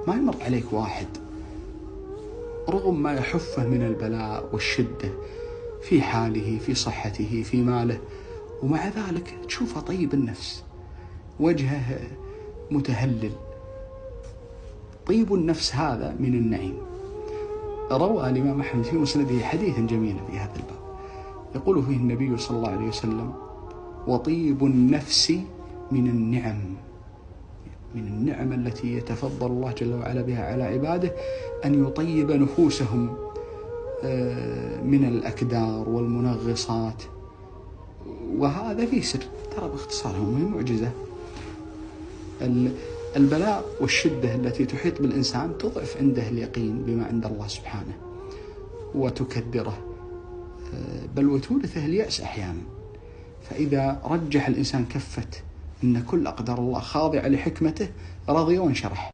ما يمر عليك واحد رغم ما يحفه من البلاء والشدة في حاله، في صحته، في ماله، ومع ذلك تشوفه طيب النفس، وجهه متهلل. طيب النفس هذا من النعيم. روى الإمام أحمد في مسنده حديثا جميلا في هذا الباب، يقول فيه النبي صلى الله عليه وسلم: وطيب النفس من النعم، من النعم التي يتفضل الله جل وعلا بها على عباده، أن يطيب نفوسهم من الأكدار والمنغصات. وهذا فيه سر، ترى باختصار هو معجزة. البلاء والشدة التي تحيط بالإنسان تضعف عنده اليقين بما عند الله سبحانه وتكدره، بل وتورثه اليأس أحيانا. فإذا رجح الإنسان كفة إن كل أقدار الله خاضعة لحكمته رضي وانشرح.